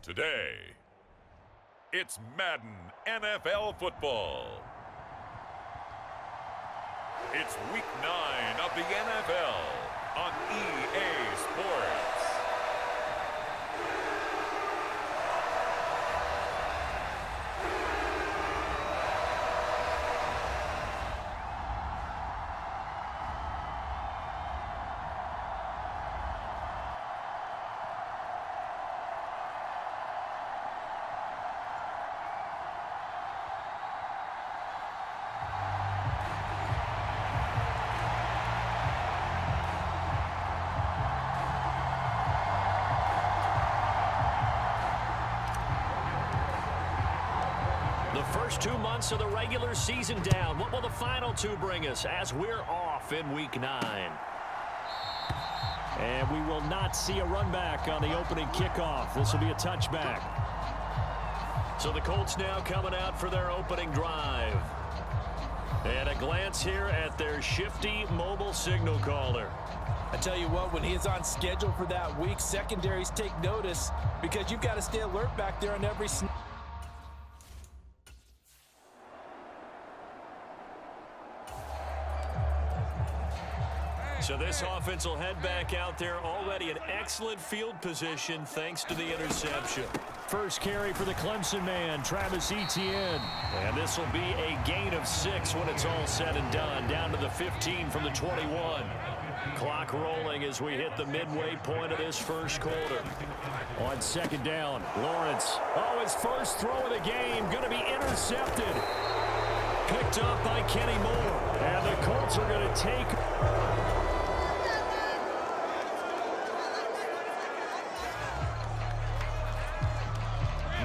Today, it's Madden NFL football. It's Week 9 of the NFL on EA Sports. The first 2 months of the regular season down. What will the final 2 bring us as we're off in Week 9? And we will not see a run back on the opening kickoff. This will be a touchback. So the Colts now coming out for their opening drive. And a glance here at their shifty mobile signal caller. I tell you what, when he is on schedule for that week, secondaries take notice because you've got to stay alert back there on every snap. So this offense will head back out there, already in excellent field position thanks to the interception. First carry for the Clemson man, Travis Etienne. And this will be a gain of 6 when it's all said and done, down to the 15 from the 21. Clock rolling as we hit the midway point of this first quarter. On second down, Lawrence. Oh, his first throw of the game, going to be intercepted. Picked up by Kenny Moore. And the Colts are going to take...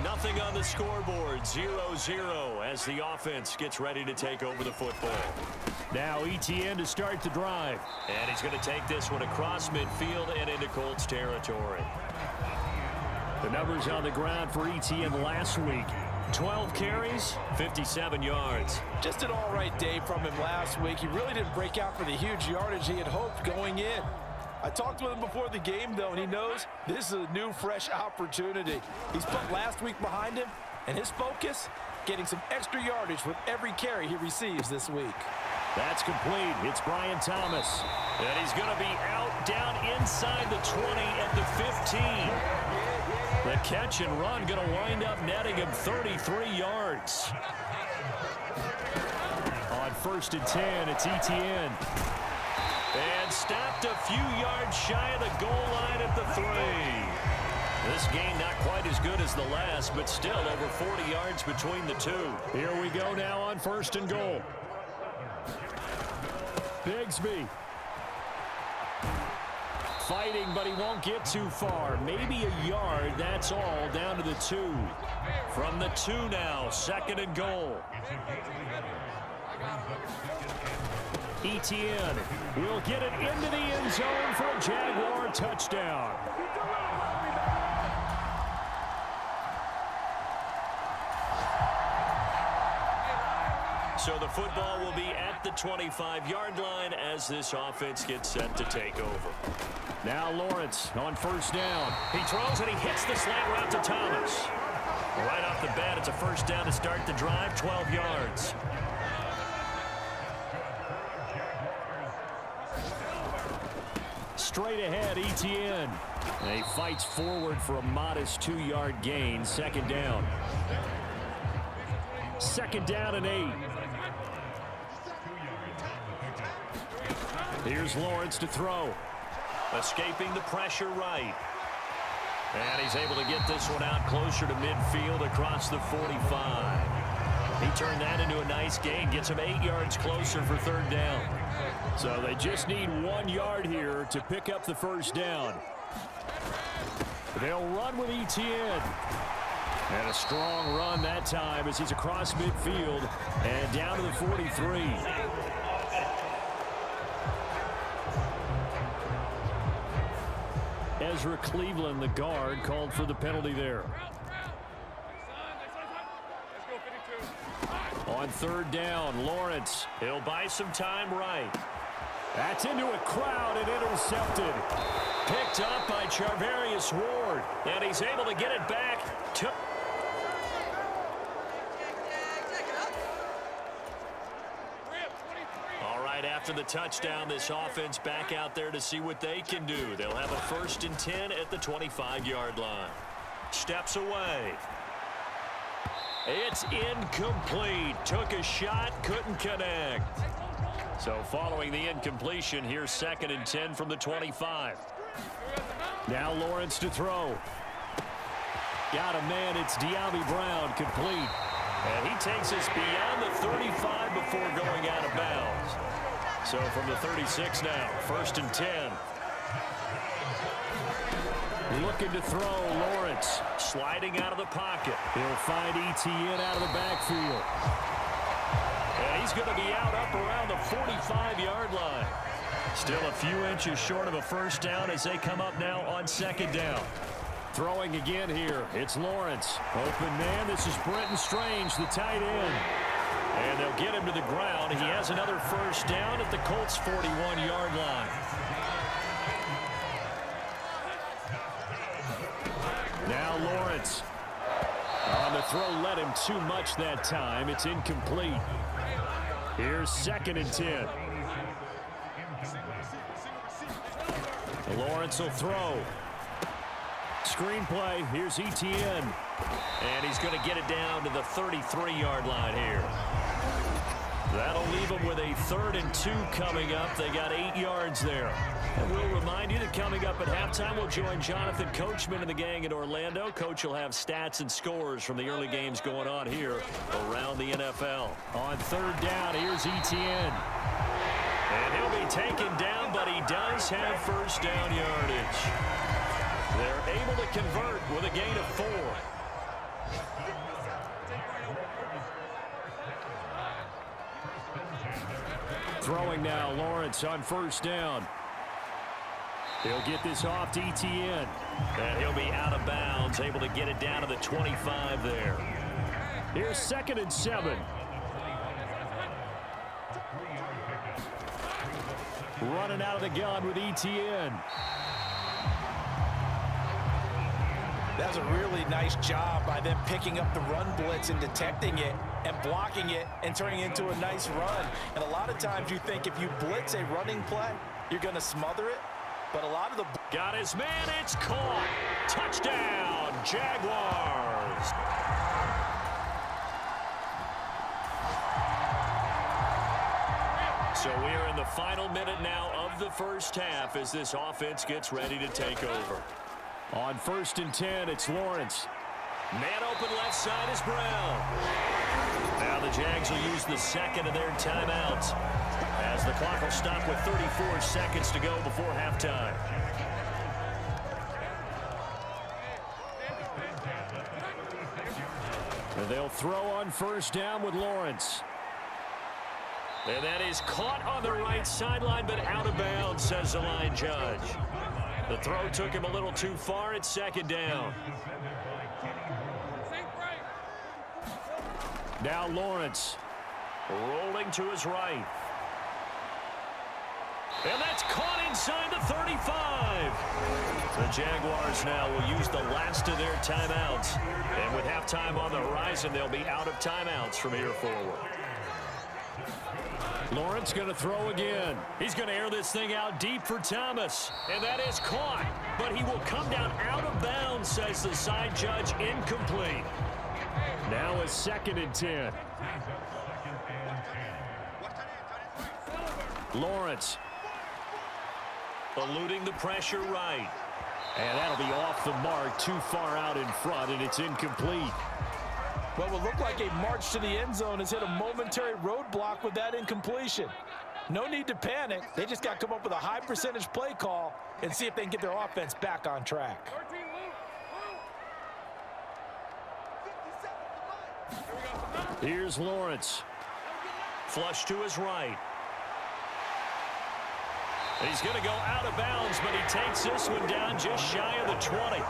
Nothing on the scoreboard, 0-0 as the offense gets ready to take over the football. Now Etienne to start the drive. And he's going to take this one across midfield and into Colts territory. The numbers on the ground for Etienne last week. 12 carries, 57 yards. Just an all-right day from him last week. He really didn't break out for the huge yardage he had hoped going in. I talked with him before the game, though, and he knows this is a new, fresh opportunity. He's put last week behind him, and his focus, getting some extra yardage with every carry he receives this week. That's complete. It's Brian Thomas. And he's going to be out down inside the 20 at the 15. The catch and run going to wind up netting him 33 yards. On first and 10, it's Etienne. And stopped a few yards shy of the goal line at the 3. This game not quite as good as the last, but still over 40 yards between the two. Here we go now on first and goal. Bigsby. Fighting, but he won't get too far. Maybe a yard, that's all, down to the 2. From the 2 now, second and goal. Etienne will get it into the end zone for a Jaguar touchdown. So the football will be at the 25-yard line as this offense gets set to take over. Now Lawrence on first down. He throws and he hits the slant route to Thomas. Right off the bat, it's a first down to start the drive, 12 yards. Straight ahead, Etienne. And he fights forward for a modest 2-yard gain. Second down. Second down and 8. Here's Lawrence to throw. Escaping the pressure right. And he's able to get this one out closer to midfield across the 45. He turned that into a nice gain. Gets him 8 yards closer for third down. So they just need 1 yard here to pick up the first down. They'll run with Etienne. And a strong run that time as he's across midfield and down to the 43. Ezra Cleveland, the guard, called for the penalty there. On third down, Lawrence. He'll buy some time right. That's into a crowd and intercepted. Picked up by Charvarius Ward. And he's able to get it back to... All right, after the touchdown, this offense back out there to see what they can do. They'll have a 1st and 10 at the 25-yard line. Steps away. It's incomplete. Took a shot, couldn't connect. So following the incompletion, here's 2nd and 10 from the 25. Now Lawrence to throw. Got a man. It's De'Ami Brown, complete. And he takes us beyond the 35 before going out of bounds. So from the 36 now, 1st and 10. Looking to throw, Lawrence. Sliding out of the pocket. He'll find Etienne out of the backfield. And he's going to be out up around the 45-yard line. Still a few inches short of a 1st down as they come up now on 2nd down. Throwing again here. It's Lawrence. Open man. This is Brenton Strange, the tight end. And they'll get him to the ground. He has another 1st down at the Colts' 41-yard line. Now Lawrence. On the throw, led him too much that time. It's incomplete. Here's 2nd and 10. Lawrence will throw. Screenplay. Here's Etienne. And he's going to get it down to the 33-yard line here. That'll leave them with a 3rd and 2 coming up. They got 8 yards there. And we'll remind you that coming up at halftime, we'll join Jonathan Coachman and the gang in Orlando. Coach will have stats and scores from the early games going on here around the NFL. On 3rd down, here's Etienne. And he'll be taken down, but he does have 1st down yardage. They're able to convert with a gain of 4. Throwing now, Lawrence on 1st down. He'll get this off to Etienne. And he'll be out of bounds, able to get it down to the 25 there. Here's 2nd and 7. Running out of the gun with Etienne. That was a really nice job by them picking up the run blitz and detecting it and blocking it and turning it into a nice run. And a lot of times you think if you blitz a running play, you're going to smother it. But a lot of the... Got his man. It's caught. Touchdown, Jaguars. So we are in the final minute now of the 1st half as this offense gets ready to take over. On 1st and 10, it's Lawrence. Man open left side is Brown. Now the Jags will use the 2nd of their timeouts as the clock will stop with 34 seconds to go before halftime. And they'll throw on 1st down with Lawrence. And that is caught on the right sideline, but out of bounds, says the line judge. The throw took him a little too far. It's 2nd down. Now Lawrence. Rolling to his right. And that's caught inside the 35. The Jaguars now will use the last of their timeouts. And with halftime on the horizon, they'll be out of timeouts from here forward. Lawrence going to throw again. He's going to air this thing out deep for Thomas. And that is caught. But he will come down out of bounds, says the side judge. Incomplete. Now a 2nd and 10. Lawrence. Eluding the pressure right. And that'll be off the mark, too far out in front, and it's incomplete. What will look like a march to the end zone has hit a momentary roadblock with that incompletion. No need to panic. They just got to come up with a high percentage play call and see if they can get their offense back on track. Here's Lawrence. Flush to his right. He's going to go out of bounds, but he takes this one down just shy of the 20.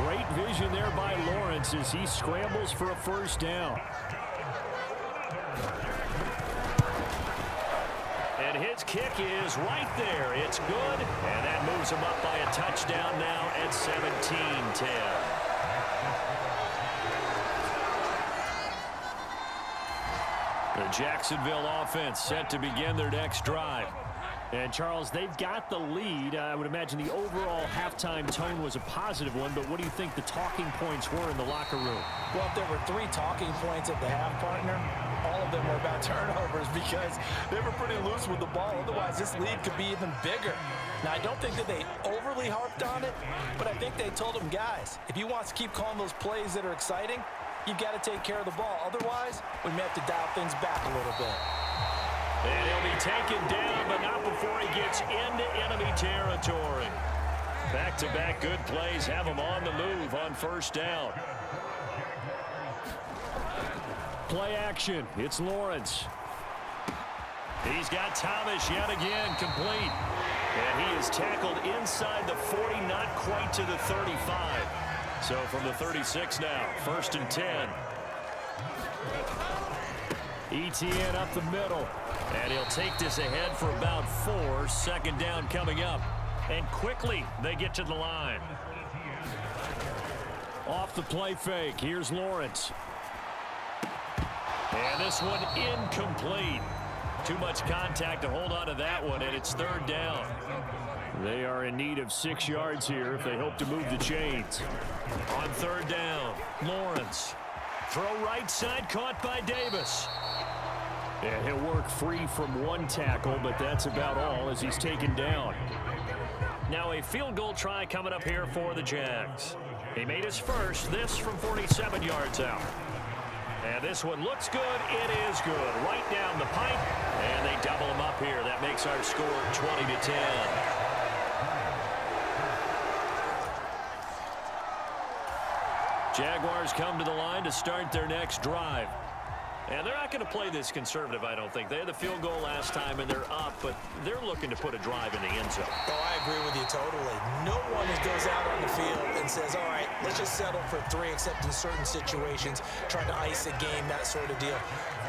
Great vision there by Lawrence as he scrambles for a 1st down. And his kick is right there. It's good, and that moves him up by a touchdown now at 17-10. The Jacksonville offense set to begin their next drive. And, Charles, they've got the lead. I would imagine the overall halftime tone was a positive one, but what do you think the talking points were in the locker room? Well, if there were 3 talking points at the half, partner, all of them were about turnovers because they were pretty loose with the ball. Otherwise, this lead could be even bigger. Now, I don't think that they overly harped on it, but I think they told them, guys, if you want to keep calling those plays that are exciting, you've got to take care of the ball. Otherwise, we may have to dial things back a little bit. And he'll be taken down, but not before he gets into enemy territory. Back-to-back good plays have him on the move on first down. Play action. It's Lawrence. He's got Thomas yet again complete. And he is tackled inside the 40, not quite to the 35. So from the 36 now, 1st and 10. ETN up the middle. And he'll take this ahead for about 4. Second down coming up. And quickly they get to the line. Off the play fake. Here's Lawrence. And this one incomplete. Too much contact to hold on to that one, and it's 3rd down. They are in need of 6 yards here if they hope to move the chains. On 3rd down, Lawrence. Throw right side, caught by Davis. And he'll work free from 1 tackle, but that's about all as he's taken down. Now a field goal try coming up here for the Jags. He made his first, this from 47 yards out. And this one looks good. It is good. Right down the pipe. And they double him up here. That makes our score 20-10. Jaguars come to the line to start their next drive. And they're not going to play this conservative, I don't think. They had the field goal last time, and they're up, but they're looking to put a drive in the end zone. Oh, I agree with you totally. No one goes out on the field and says, all right, let's just settle for 3, except in certain situations, trying to ice a game, that sort of deal.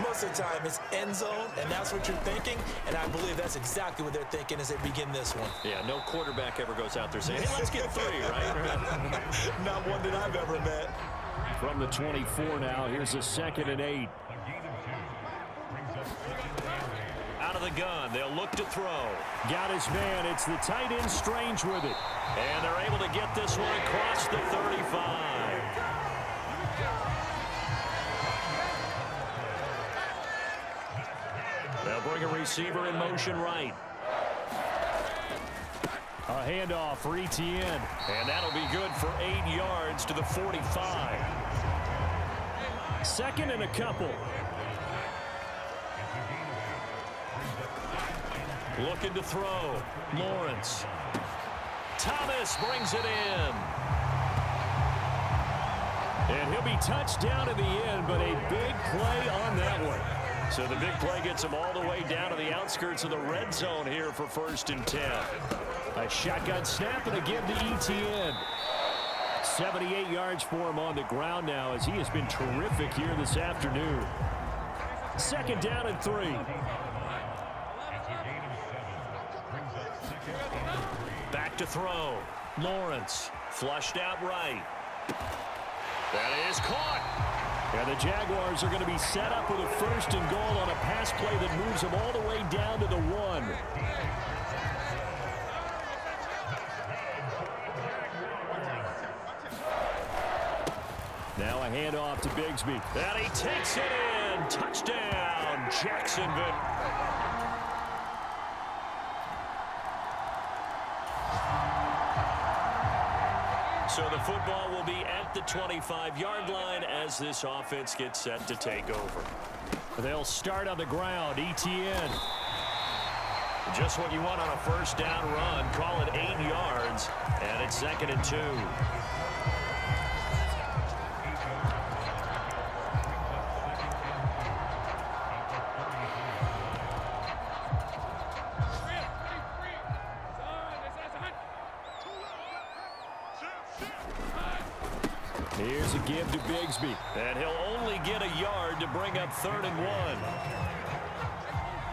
Most of the time, it's end zone, and that's what you're thinking, and I believe that's exactly what they're thinking as they begin this one. Yeah, no quarterback ever goes out there saying, hey, let's get 3, right? Not one that I've ever met. From the 24 now, here's a 2nd and 8. Out of the gun, they'll look to throw. Got his man. It's the tight end Strange with it. And they're able to get this one across the 35. They'll bring a receiver in motion right. A handoff for ETN. And that'll be good for 8 yards to the 45. 2nd and a couple. Looking to throw. Lawrence. Thomas brings it in. And he'll be touched down in the end, but a big play on that one. So the big play gets him all the way down to the outskirts of the red zone here for 1st and 10. A shotgun snap and a give to ETN. 78 yards for him on the ground now as he has been terrific here this afternoon. 2nd down and 3. Back to throw. Lawrence flushed out right. That is caught. And the Jaguars are going to be set up with a 1st and goal on a pass play that moves them all the way down to the 1. Now a handoff to Bigsby. And he takes it in. Touchdown, Jacksonville. So the football will be at the 25-yard line as this offense gets set to take over. They'll start on the ground. ETN. Just what you want on a 1st down run. Call it 8 yards. And it's 2nd and 2. Here's a give to Bigsby. And he'll only get a yard to bring up 3rd and 1.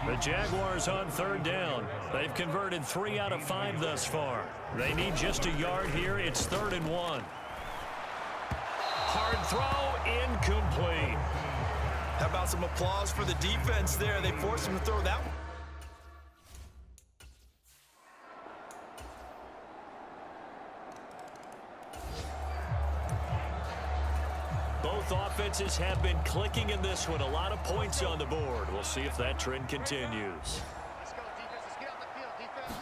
The Jaguars on third down. They've converted 3 out of 5 thus far. They need just a yard here. It's 3rd and 1. Hard throw, incomplete. How about some applause for the defense there? They forced him to throw that one. Both offenses have been clicking in this one. A lot of points on the board. We'll see if that trend continues. Let's go, defense. Let's get on the field, defense.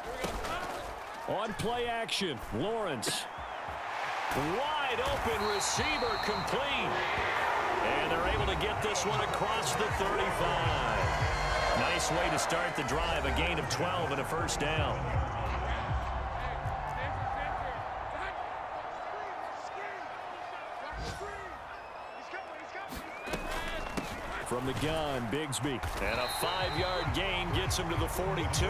On play action, Lawrence. Wide open receiver complete. And they're able to get this one across the 35. Nice way to start the drive. A gain of 12 and a first down. From the gun, Bigsby. And a 5-yard gain gets him to the 42.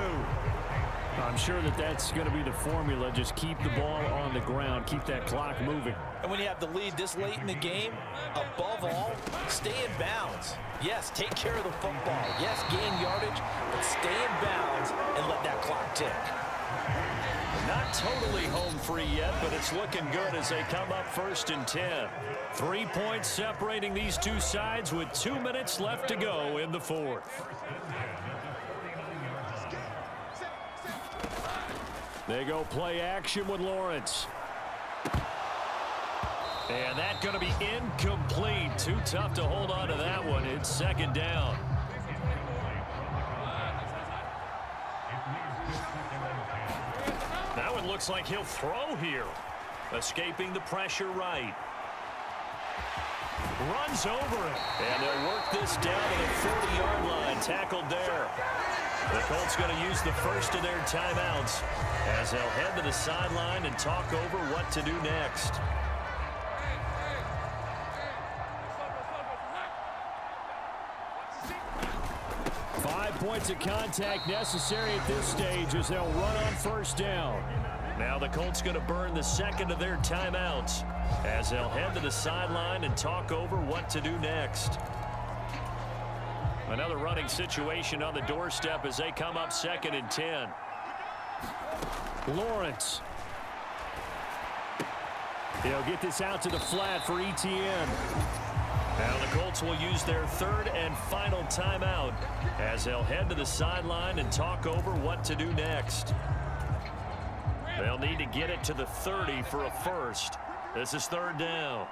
I'm sure that's going to be the formula. Just keep the ball on the ground. Keep that clock moving. And when you have the lead this late in the game, above all, stay in bounds. Yes, take care of the football. Yes, gain yardage, but stay in bounds and let that clock tick. Not totally home free yet, but it's looking good as they come up 1st and 10. 3 points separating these two sides with 2 minutes left to go in the 4th. They go play action with Lawrence. And that's going to be incomplete. Too tough to hold on to that one. It's 2nd down. That one looks like he'll throw here. Escaping the pressure right. Runs over it. And they'll work this down to the 40-yard line. Tackled there. The Colts going to use the first of their timeouts as they'll head to the sideline and talk over what to do next. Points of contact necessary at this stage as they'll run on 1st down. Now the Colts going to burn the second of their timeouts as they'll head to the sideline and talk over what to do next. Another running situation on the doorstep as they come up 2nd and 10. Lawrence. He'll get this out to the flat for ETN. Now the Colts will use their 3rd and final timeout as they'll head to the sideline and talk over what to do next. They'll need to get it to the 30 for a first. This is 3rd down.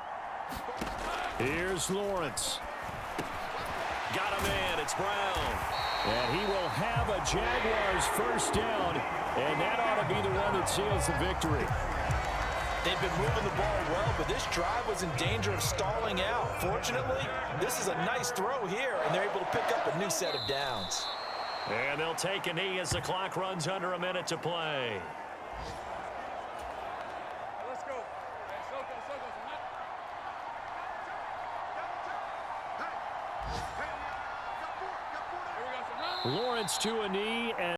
Here's Lawrence. Got him in. It's Brown. And he will have a Jaguars 1st down, and that ought to be the one that seals the victory. They've been moving the ball well, but this drive was in danger of stalling out. Fortunately, this is a nice throw here, and they're able to pick up a new set of downs. And they'll take a knee as the clock runs under a minute to play. Let's go. Lawrence to a knee. And